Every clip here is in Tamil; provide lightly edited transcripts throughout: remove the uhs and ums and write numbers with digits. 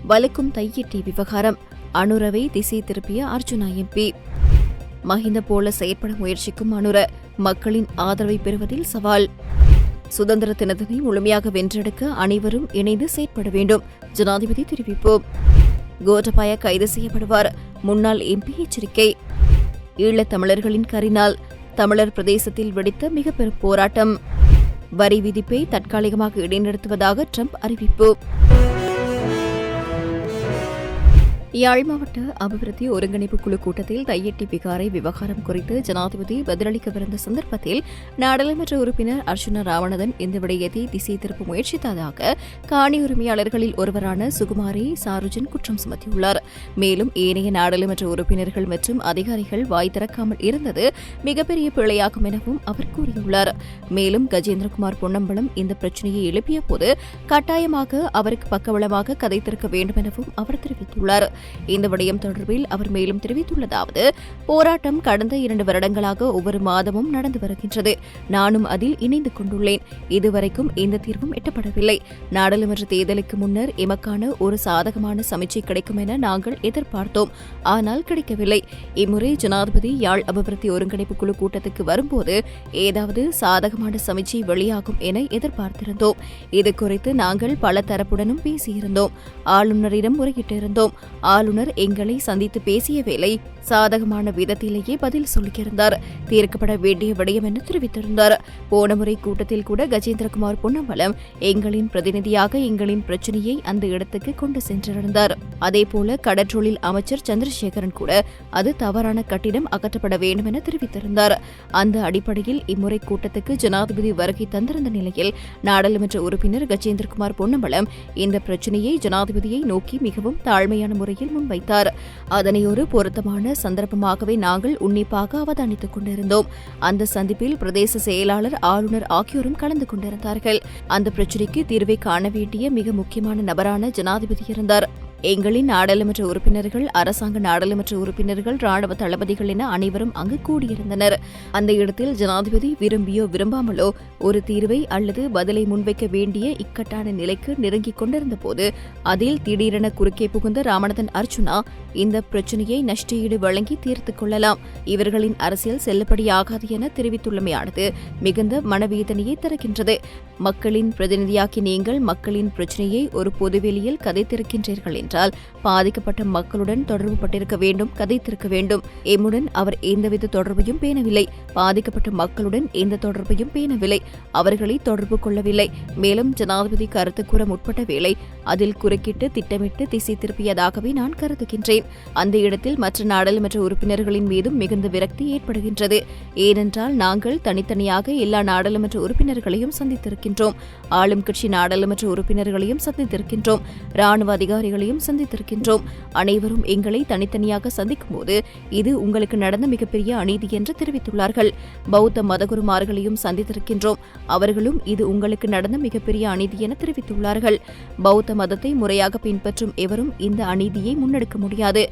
வலுக்கும் தையிட்டி விவகாரம், அனுரவை திசை திருப்பிய அர்ஜுனா எம்பி. மஹிந்த போல செயற்பட முயற்சிக்கும் அனுர, மக்களின் ஆதரவை பெறுவதில் சவால். சுதந்திர தினத்தினை முழுமையாக வென்றெடுக்க அனைவரும் இணைந்து செயற்பட வேண்டும், ஜனாதிபதி தெரிவிப்பு. கோட்டபாய கைது செய்யப்படுவார், முன்னாள் எம்பி எச்சரிக்கை. ஈழத் தமிழர்களின் கரினால் தமிழர் பிரதேசத்தில் வெடித்த மிகப்பெரும் போராட்டம். வரி விதிப்பை தற்காலிகமாக இடைநிறுத்துவதாக ட்ரம்ப் அறிவிப்பு. யாழ் மாவட்ட அபிவிருத்தி ஒருங்கிணைப்பு குழு கூட்டத்தில் தையிட்டி விகாரை விவகாரம் குறித்து ஜனாதிபதி பதிலளிக்கவிருந்த சந்தர்ப்பத்தில் நாடாளுமன்ற உறுப்பினர் அர்ச்சுனா ராமநாதன் இந்த விடயத்தை திசை திருப்ப முயற்சித்ததாக காணி உரிமையாளர்களில் ஒருவரான சுகுமாரி சாருஜன் குற்றம் சுமத்தியுள்ளார். மேலும் ஏனைய நாடாளுமன்ற உறுப்பினர்கள் மற்றும் அதிகாரிகள் வாய் திறக்காமல் இருந்தது மிகப்பெரிய பிழையாகும் எனவும் அவர் கூறியுள்ளார். மேலும் கஜேந்திரகுமார் பொன்னம்பலம் இந்த பிரச்சினையை எழுப்பிய போது கட்டாயமாக அவருக்கு பக்கபலமாக கதைத்திருக்க வேண்டும் எனவும் அவர் தெரிவித்துள்ளார். இந்த விடயம் தொடர்பில் அவர் மேலும் தெரிவித்துள்ளதாவது, போராட்டம் கடந்த 2 வருடங்களாக ஒவ்வொரு மாதமும் நடந்து வருகின்றது. நானும் அதில் இணைந்து கொண்டுள்ளேன். இதுவரைக்கும் எந்த தீர்வும் எட்டப்படவில்லை. நாடாளுமன்ற தேர்தலுக்கு முன்னர் எமக்கான ஒரு சாதகமான சமீட்சை கிடைக்கும் என நாங்கள் எதிர்பார்த்தோம். ஆனால் கிடைக்கவில்லை. இம்முறை ஜனாதிபதி யாழ் அபிவிருத்தி ஒருங்கிணைப்பு குழு கூட்டத்துக்கு வரும்போது ஏதாவது சாதகமான சமீட்சை வெளியாகும் என எதிர்பார்த்திருந்தோம். இது குறித்து நாங்கள் பல தரப்புடனும் பேசியிருந்தோம். ஆளுநரிடம் முறையிட்டிருந்தோம். ஆளுநர் எங்களை சந்தித்து பேசிய வேளை சாதகமான விதத்திலேயே பதில் சொல்லியிருந்தார். தீர்க்கப்பட வேண்டிய விடயம் என தெரிவித்திருந்தார். போன முறை கூட்டத்தில் கூட கஜேந்திரகுமார் பொன்னம்பலம் எங்களின் பிரதிநிதியாக எங்களின் பிரச்சினையை அந்த இடத்துக்கு கொண்டு சென்றிருந்தார். அதேபோல கடற்றொழில் அமைச்சர் சந்திரசேகரன் கூட அது தவறான கட்டிடம் அகற்றப்பட வேண்டும் என தெரிவித்திருந்தார். அந்த அடிப்படையில் இம்முறை கூட்டத்துக்கு ஜனாதிபதி வருகை தந்திருந்த நிலையில் நாடாளுமன்ற உறுப்பினர் கஜேந்திரகுமார் பொன்னம்பலம் இந்த பிரச்சினையை ஜனாதிபதியை நோக்கி மிகவும் தாழ்மையான முறையில் முன்வைத்தார். அதனை ஒரு பொருத்தமான சந்தர்ப்பமாகவே நாங்கள் உன்னிப்பாக அவதானித்துக் கொண்டிருந்தோம். அந்த சந்திப்பில் பிரதேச செயலாளர், ஆளுநர் ஆகியோரும் கலந்து கொண்டிருந்தார்கள். அந்த பிரச்சினைக்கு தீர்வை காண வேண்டிய மிக முக்கியமான நபரான ஜனாதிபதி இருந்தார். எங்களின் நாடாளுமன்ற உறுப்பினர்கள், அரசாங்க நாடாளுமன்ற உறுப்பினர்கள், ராணுவ தளபதிகள் என அனைவரும் அங்கு கூடியிருந்தனர். அந்த இடத்தில் ஜனாதிபதி விரும்பியோ விரும்பாமலோ ஒரு தீர்வை அல்லது பதிலை முன்வைக்க வேண்டிய இக்கட்டான நிலைக்கு நெருங்கிக் கொண்டிருந்த போது அதில் திடீரென குறுக்கே புகுந்த ராமநாதன் அர்ச்சுனா இந்த பிரச்சினையை நஷ்டஈடு வழங்கி தீர்த்துக் கொள்ளலாம், இவர்களின் அரசியல் செல்லுபடியாகாது என தெரிவித்துள்ளமையானது மிகுந்த மனவேதனையை தருகின்றது. மக்களின் பிரதிநிதியாக்கி நீங்கள் மக்களின் பிரச்சினையை ஒரு பொதுவெளியில் கதைத்திருக்கின்றீர்கள் என்றால் பாதிக்கப்பட்ட மக்களுடன் தொடர்பு பட்டிருக்க வேண்டும், கதைத்திருக்க வேண்டும். எம்முடன் அவர் எந்தவித தொடர்பையும் பேணவில்லை. பாதிக்கப்பட்ட மக்களுடன் எந்த தொடர்பையும் பேணவில்லை. அவர்களை தொடர்பு கொள்ளவில்லை. மேலும் ஜனாதிபதி கருத்து கூற முற்பட்ட வேளை அதில் குறுக்கிட்டு திட்டமிட்டு திசை திருப்பியதாகவே நான் கருதுகின்றேன். அந்த இடத்தில் மற்ற நாடாளுமன்ற உறுப்பினர்களின் மீதும் மிகுந்த விரக்தி ஏற்படுகின்றது. ஏனென்றால் நாங்கள் தனித்தனியாக எல்லா நாடாளுமன்ற உறுப்பினர்களையும் சந்தித்திருக்கின்றோம். ஆளும் கட்சி நாடாளுமன்ற உறுப்பினர்களையும் சந்தித்திருக்கின்றோம். ராணுவ அதிகாரிகளையும் சந்தித்திருக்கின்றோம். அனைவரும் எங்களை தனித்தனியாக சந்திக்கும் போது இது உங்களுக்கு நடந்த மிகப்பெரிய அநீதி என்று தெரிவித்துள்ளார்கள். பௌத்த மதகுருமார்களையும் சந்தித்திருக்கின்றோம். அவர்களும் இது உங்களுக்கு நடந்த மிகப்பெரிய அநீதி என தெரிவித்துள்ளார்கள். பௌத்த மதத்தை முறையாக பின்பற்றும் எவரும் இந்த அநீதியை முன்னெடுக்க முடியாது.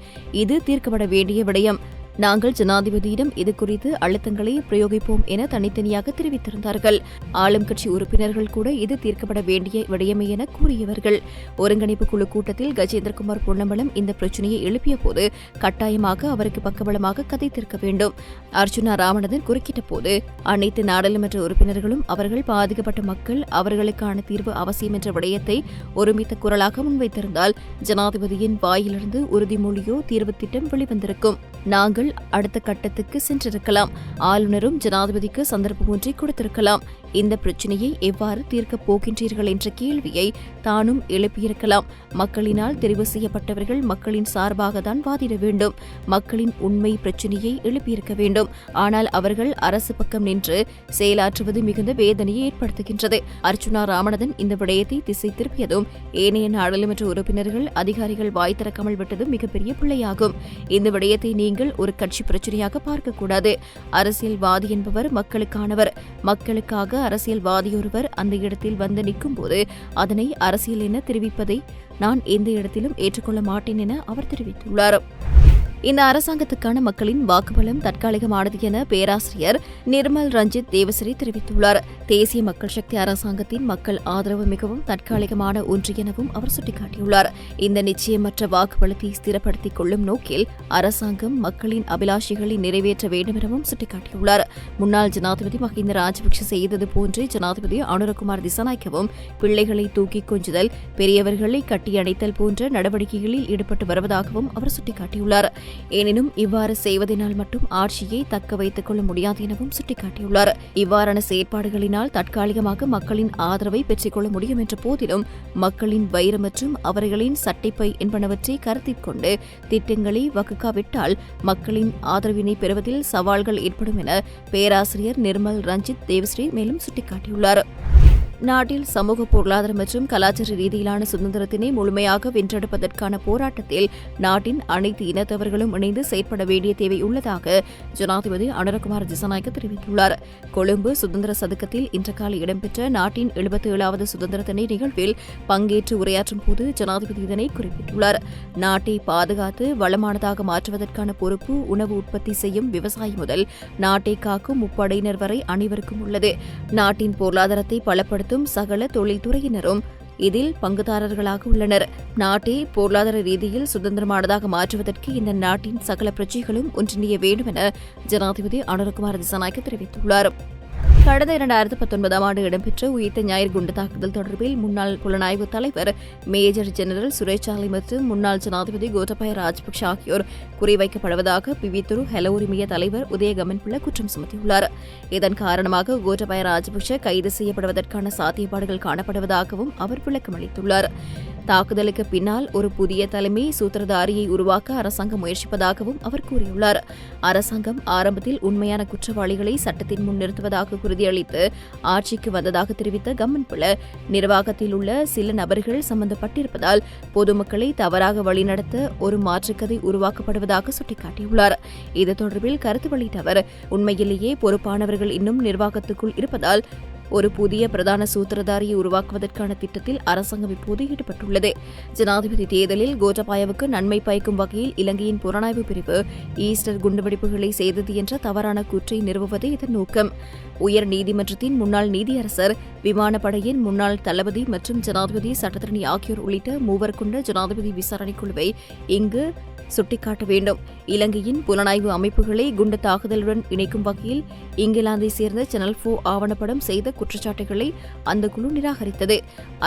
இது தீர்க்கப்பட வேண்டிய விடயம். நாங்கள் ஜனாதிபதியிடம் இதுகுறித்து அழுத்தங்களை பிரயோகிப்போம் என தனித்தனியாக தெரிவித்திருந்தார்கள். ஆளும் கட்சி உறுப்பினர்கள் கூட இது தீர்க்கப்பட வேண்டிய விடயமே என கூறியவர்கள். ஒருங்கிணைப்பு குழு கூட்டத்தில் கஜேந்திரகுமார் பொன்னம்பலம் இந்த பிரச்சினையை எழுப்பிய போது கட்டாயமாக அவருக்கு பக்கபலமாக கதைத்திருக்க வேண்டும். அர்ச்சுனா ராமநாதன் குறுக்கிட்ட போது அனைத்து நாடாளுமன்ற உறுப்பினர்களும் அவர்கள் பாதிக்கப்பட்ட மக்கள், அவர்களுக்கான தீர்வு அவசியம் என்ற விடயத்தை ஒருமித்த குரலாக முன்வைத்திருந்தால் ஜனாதிபதியின் வாயிலிருந்து உறுதிமொழியோ தீர்வு திட்டம் வெளிவந்திருக்கும். நாங்கள் அடுத்த கட்டத்துக்கு சென்றிருக்கலாம். ஆளுநரும் ஜனாதிபதிக்கு சந்தர்ப்பம் ஒன்றை கொடுத்திருக்கலாம். இந்த பிரச்சினையை எவ்வாறு தீர்க்கப் போகின்றீர்கள் என்ற கேள்வியை தானும் எழுப்பியிருக்கலாம். மக்களினால் தெரிவு செய்யப்பட்டவர்கள் மக்களின் சார்பாக தான் வாதிட வேண்டும். மக்களின் உண்மை பிரச்சினையை எழுப்பியிருக்க வேண்டும். ஆனால் அவர்கள் அரசு பக்கம் நின்று செயலாற்றுவது மிகுந்த வேதனையை ஏற்படுத்துகின்றது. அர்ச்சுனா ராமநாதன் இந்த விடயத்தை திசை திருப்பியதும் ஏனைய நாடாளுமன்ற உறுப்பினர்கள், அதிகாரிகள் வாய் திறக்காமல் விட்டதும் மிகப்பெரிய பிள்ளையாகும். இந்த விடயத்தை நீங்கள் ஒரு கட்சி பிரச்சனையாக பார்க்கக்கூடாது. அரசியல்வாதி என்பவர் மக்களுக்கானவர். மக்களுக்காக அரசியல்வாதியொருவர் அந்த இடத்தில் வந்து நிற்கும் போது அதனை அரசியல் என தெரிவிப்பதை நான் எந்த இடத்திலும் ஏற்றுக்கொள்ள மாட்டேன் என அவர் தெரிவித்துள்ளார். இந்த அரசாங்கத்துக்கான மக்களின் வாக்குபலம் தற்காலிகமானது என பேராசிரியர் நிர்மல் ரஞ்சித் தேவஸ்ரீ தெரிவித்துள்ளார். தேசிய மக்கள் சக்தி அரசாங்கத்தின் மக்கள் ஆதரவு மிகவும் தற்காலிகமான ஒன்று எனவும் அவர் சுட்டிக்காட்டியுள்ளார். இந்த நிச்சயமற்ற வாக்குபலத்தை ஸ்திரப்படுத்திக் கொள்ளும் நோக்கில் அரசாங்கம் மக்களின் அபிலாஷைகளை நிறைவேற்ற வேண்டும் எனவும் சுட்டிக்காட்டியுள்ளார். முன்னாள் ஜனாதிபதி மஹிந்த ராஜபக்ஷ செய்தது போன்றே ஜனாதிபதி அனுரகுமார் திசாநாயக்கவும் பிள்ளைகளை தூக்கிக் கொஞ்சுதல், பெரியவர்களை கட்டியணைத்தல் போன்ற நடவடிக்கைகளில் ஈடுபட்டு வருவதாகவும் அவர் சுட்டிக்காட்டியுள்ளார். எனினும் இவ்வாறு செய்வதனால் மட்டும் ஆட்சியை தக்க வைத்துக் கொள்ள முடியாது எனவும் சுட்டிக்காட்டியுள்ளார். இவ்வாறான செயற்பாடுகளினால் தற்காலிகமாக மக்களின் ஆதரவை பெற்றுக் கொள்ள முடியும் என்ற போதிலும் மக்களின் வயிறு மற்றும் அவர்களின் சட்டைப்பை என்பனவற்றை கருத்தில் கொண்டு திட்டங்களை வகுக்காவிட்டால் மக்களின் ஆதரவினை பெறுவதில் சவால்கள் ஏற்படும் என பேராசிரியர் நிர்மல் ரஞ்சித் தேவஸ்ரீ மேலும் சுட்டிக்காட்டியுள்ளார். நாட்டில் சமூக பொருளாதார மற்றும் கலாச்சார ரீதியிலான சுதந்திரத்தினை முழுமையாக வென்றெடுப்பதற்கான போராட்டத்தில் நாட்டின் அனைத்து இனத்தவர்களும் இணைந்து செயற்பட வேண்டிய தேவை உள்ளதாக ஜனாதிபதி அனுரகுமார் திசாநாயக்க தெரிவித்துள்ளார். கொழும்பு சுதந்திர சதுக்கத்தில் இன்று காலை இடம்பெற்ற நாட்டின் 77வது சுதந்திர தின நிகழ்வில் பங்கேற்று உரையாற்றும் போது ஜனாதிபதி இதனை குறிப்பிட்டுள்ளார். நாட்டை பாதுகாத்து வளமானதாக மாற்றுவதற்கான பொறுப்பு உணவு உற்பத்தி செய்யும் விவசாயி முதல் நாட்டை காக்கும் முப்படையினர் வரை அனைவருக்கும் உள்ளது. நாட்டின் பொருளாதாரத்தை பலப்படுத்தும் சகல தொழில்துறையினரும் இதில் பங்குதாரர்களாக உள்ளனர். நாட்டை பொருளாதார ரீதியில் சுதந்திரமானதாக மாற்றுவதற்கு இந்த நாட்டின் சகல பிரஜைகளும் ஒன்றிணைய வேண்டும் என ஜனாதிபதி அனுரகுமார் திசாநாயக்க தெரிவித்துள்ளார். கடந்த 2019ஆம் ஆண்டு இடம்பெற்ற உயிர்த்த ஞாயிறு குண்டு தாக்குதல் தொடர்பில் முன்னாள் புலனாய்வு தலைவர் மேஜர் ஜெனரல் சுரேஷாலை மற்றும் முன்னாள் ஜனாதிபதி கோட்டபாய ராஜபக்ஷ ஆகியோர் குறிவைக்கப்படுவதாக பிவித்துரு ஹெல உரிமைய தலைவர் உதயகமன்பிள்ள குற்றம் சுமத்தியுள்ளார். இதன் காரணமாக கோட்டபாய ராஜபக்ஷ கைது செய்யப்படுவதற்கான சாத்தியப்பாடுகள் காணப்படுவதாகவும் அவர் விளக்கமளித்துள்ளார். தாக்குதலுக்கு பின்னால் ஒரு புதிய தலைமை சூத்திரதாரியை உருவாக்க அரசாங்கம் முயற்சிப்பதாகவும் அவர் கூறியுள்ளார். அரசாங்கம் ஆரம்பத்தில் உண்மையான குற்றவாளிகளை சட்டத்தின் முன் நிறுத்துவதாக உறுதியளித்து ஆட்சிக்கு வந்ததாக தெரிவித்த கம்மன்பிள்ள நிர்வாகத்தில் உள்ள சில நபர்கள் சம்பந்தப்பட்டிருப்பதால் பொதுமக்களை தவறாக வழிநடத்த ஒரு மாற்றுக்கதை உருவாக்கப்படுவதாக சுட்டிக்காட்டியுள்ளார். இது தொடர்பில் கருத்து வெளியிட்ட அவர் உண்மையிலேயே பொறுப்பானவர்கள் இன்னும் நிர்வாகத்துக்குள் இருப்பதால் ஒரு புதிய பிரதான சூத்திரதாரியை உருவாக்குவதற்கான திட்டத்தில் அரசாங்கம் இப்போது ஈடுபட்டுள்ளது. ஜனாதிபதி தேர்தலில் கோட்டபாயவுக்கு நன்மை பயக்கும் வகையில் இலங்கையின் புலனாய்வு பிரிவு ஈஸ்டர் குண்டுவெடிப்புகளை செய்தது என்ற தவறான கூற்றை நிறுவுவதே இதன் நோக்கம். உயர் நீதிமன்றத்தின் முன்னாள் நீதியரசர், விமானப்படையின் முன்னாள் தளபதி மற்றும் ஜனாதிபதி சட்டத்தரணி ஆகியோர் உள்ளிட்ட மூவர் கொண்ட ஜனாதிபதி விசாரணை குழுவை இங்கு சுட்டிக்காட்ட வேண்டும். இலங்கையின் புலனாய்வு அமைப்புகளை குண்டு தாக்குதலுடன் இணைக்கும் வகையில் இங்கிலாந்தை சேர்ந்த சேனல் 4 ஆவணப்படம் செய்த குற்றச்சாட்டுகளை அந்த குழு நிராகரித்தது.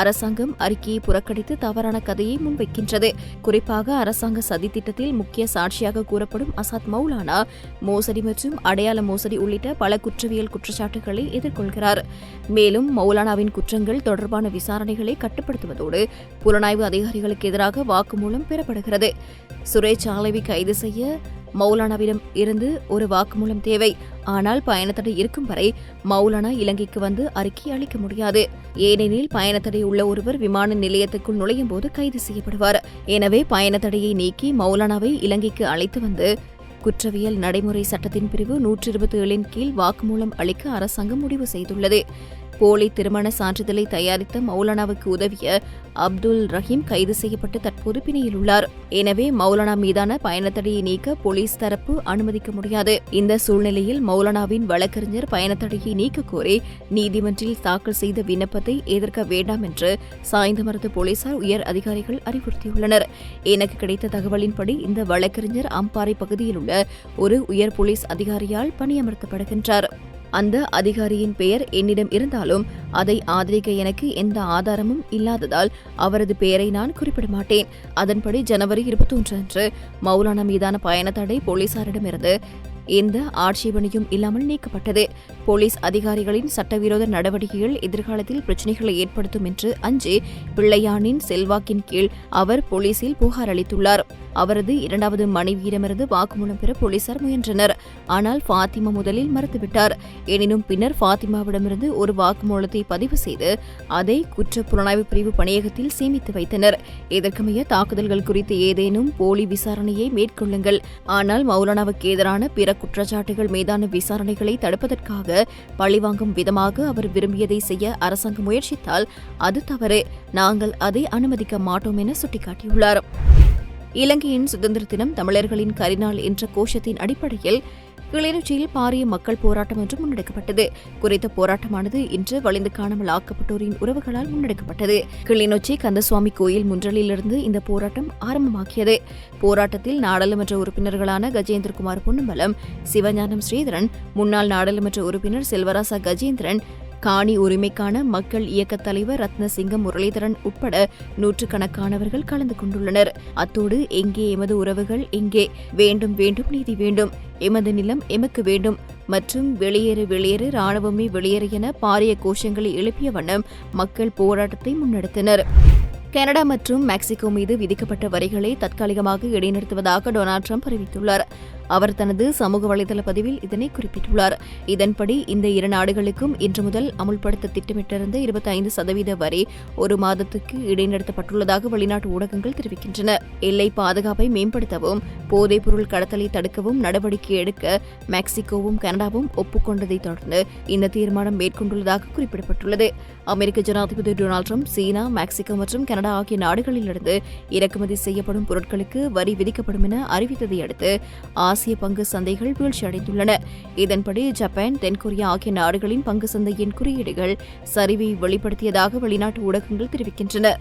அரசாங்கம் அறிக்கையை புறக்கணித்து தவறான கதையை முன்வைக்கின்றது. குறிப்பாக அரசாங்க சதி திட்டத்தில் முக்கிய சாட்சியாக கூறப்படும் அசாத் மௌலானா மோசடி மற்றும் அடையாள மோசடி உள்ளிட்ட பல குற்றவியல் குற்றச்சாட்டுகளை எதிர்கொள்கிறார். மேலும் மௌலானாவின் குற்றங்கள் தொடர்பான விசாரணைகளை கட்டுப்படுத்துவதோடு புலனாய்வு அதிகாரிகளுக்கு எதிராக வாக்குமூலம் பெறப்படுகிறது. சுரேஷ் சாலைவை கைது செய்ய மௌலானாவிடம் இருந்து ஒரு வாக்குமூலம் தேவை. ஆனால் பயணத்தடை இருக்கும் வரை மௌலானா இலங்கைக்கு வந்து அறிக்கை அளிக்க முடியாது. ஏனெனில் பயணத்தடை உள்ள ஒருவர் விமான நிலையத்துக்குள் நுழையும் போது கைது செய்யப்படுவார். எனவே பயணத்தடையை நீக்கி மௌலானாவை இலங்கைக்கு அழைத்து வந்து குற்றவியல் நடைமுறை சட்டத்தின் பிரிவு 127 கீழ் வாக்குமூலம் அளிக்க அரசாங்கம் முடிவு செய்துள்ளது. போலி திருமண சான்றிதழை தயாரித்த மௌலானாவுக்கு உதவிய அப்துல் ரஹீம் கைது செய்யப்பட்டு தற்போது பிணையில் உள்ளார். எனவே மௌலானா மீதான பயணத்தடையை நீக்க போலீஸ் தரப்பு அனுமதிக்க முடியாது. இந்த சூழ்நிலையில் மௌலானாவின் வழக்கறிஞர் பயணத்தடையை நீக்க கோரி நீதிமன்றில் தாக்கல் செய்த விண்ணப்பத்தை எதிர்க்க வேண்டாம் என்று சாய்ந்தமருது போலீசார் உயர் அதிகாரிகள் அறிவுறுத்தியுள்ளனர். எனக்கு கிடைத்த தகவலின்படி இந்த வழக்கறிஞர் அம்பாறை பகுதியில் உள்ள ஒரு உயர் போலீஸ் அதிகாரியால் பணியமர்த்தப்படுகின்றார். அந்த அதிகாரியின் பெயர் என்னிடம் இருந்தாலும் அதை ஆதரிக்க எனக்கு எந்த ஆதாரமும் இல்லாததால் அவரது பெயரை நான் குறிப்பிட மாட்டேன். அதன்படி ஜனவரி 21 அன்று மௌலானா மீதான பயணத்தடை போலீசாரிடமிருந்து எந்த ஆட்சேபனையும் இல்லாமல் நீக்கப்பட்டது. போலீஸ் அதிகாரிகளின் சட்டவிரோத நடவடிக்கைகள் எதிர்காலத்தில் பிரச்சினைகளை ஏற்படுத்தும் என்று அஞ்சி பிள்ளையானின் செல்வாக்கின் கீழ் அவர் போலீசில் புகார் அளித்துள்ளார். அவரது 2வது மனைவியிடமிருந்து வாக்குமூலம் பெற போலீசார் முயன்றனர். ஆனால் ஃபாத்திமா முதலில் மறுத்துவிட்டார். எனினும் பின்னர் ஃபாத்திமாவிடமிருந்து ஒரு வாக்குமூலத்தை பதிவு செய்து அதை குற்ற புலனாய்வு பிரிவு பணியகத்தில் சேமித்து வைத்தனர். இதற்கமைய தாக்குதல்கள் குறித்து ஏதேனும் போலி விசாரணையை மேற்கொள்ளுங்கள். ஆனால் மௌலானாவுக்கு எதிரான பிற குற்றச்சாட்டுகள் மீதான விசாரணைகளை தடுப்பதற்காக பழிவாங்கும் விதமாக அவர் விரும்பியதை செய்ய அரசாங்கம் முயற்சித்தால் அது தவறு. நாங்கள் அதை அனுமதிக்க மாட்டோம் என சுட்டிக்காட்டியுள்ளார். இலங்கையின் சுதந்திர தினம் தமிழர்களின் கரிநாள் என்ற கோஷத்தின் அடிப்படையில் கிளிநொச்சியில் பாரிய மக்கள் போராட்டம் ஒன்று முன்னெடுக்கப்பட்டது. குறித்த போராட்டமானது இன்று வலிந்து காணாமல் ஆக்கப்பட்டோரின் உறவுகளால் முன்னெடுக்கப்பட்டது. கிளிநொச்சி கந்தசுவாமி கோயில் முன்றலிலிருந்து இந்த போராட்டம் ஆரம்பமாகியது. போராட்டத்தில் நாடாளுமன்ற உறுப்பினர்களான கஜேந்திரகுமார் பொன்னம்பலம், சிவஞானம் ஸ்ரீதரன், முன்னாள் நாடாளுமன்ற உறுப்பினர் செல்வராசா கஜேந்திரன், காணி உரிமைக்கான மக்கள் இயக்கத் தலைவர் ரத்னசிங்கம் முரளிதரன் உட்பட நூற்றுக்கணக்கானவர்கள் கலந்து கொண்டுள்ளனர். அத்தோடு எங்கே எமது உறவுகள், எங்கே வேண்டும் வேண்டும் நீதி வேண்டும், எமது நிலம் எமக்கு வேண்டும் மற்றும் வெளியேறு வெளியேறு ராணுவமே வெளியேறு என பாரிய கோஷங்களை எழுப்பிய வண்ணம் மக்கள் போராட்டத்தை முன்னெடுத்தனர். கனடா மற்றும் மெக்சிகோ மீது விதிக்கப்பட்ட வரிகளை தற்காலிகமாக இடைநிறுத்துவதாக டொனால்டு டிரம்ப் அறிவித்துள்ளார். அவர் தனது சமூக வலைதள பதிவில் இதனை குறிப்பிட்டுள்ளார். இதன்படி இந்த இரு நாடுகளுக்கும் இன்று முதல் அமுல்படுத்த திட்டமிட்டிருந்த 25% வரி ஒரு மாதத்துக்கு இடைநிறுத்தப்பட்டுள்ளதாக வெளிநாட்டு ஊடகங்கள் தெரிவிக்கின்றன. எல்லை பாதுகாப்பை மேம்படுத்தவும் போதைப்பொருள் கடத்தலை தடுக்கவும் நடவடிக்கை எடுக்க மெக்சிகோவும் கனடாவும் ஒப்புக்கொண்டதைத் தொடர்ந்து இந்த தீர்மானம் மேற்கொண்டுள்ளதாக குறிப்பிடப்பட்டுள்ளது. அமெரிக்க ஜனாதிபதி டொனால்டு டிரம்ப் சீனா, மெக்சிகோ மற்றும் கனடா ஆகிய நாடுகளிலிருந்து இறக்குமதி செய்யப்படும் பொருட்களுக்கு வரி விதிக்கப்படும் என அறிவித்ததை அடுத்து ஆசிய பங்கு சந்தைகள் வீழ்ச்சியடைந்துள்ளன. இதன்படி ஜப்பான், தென்கொரியா ஆகிய நாடுகளின் பங்கு சந்தையின் குறியீடுகள் சரிவை வெளிப்படுத்தியதாக வெளிநாட்டு ஊடகங்கள் தெரிவிக்கின்றன.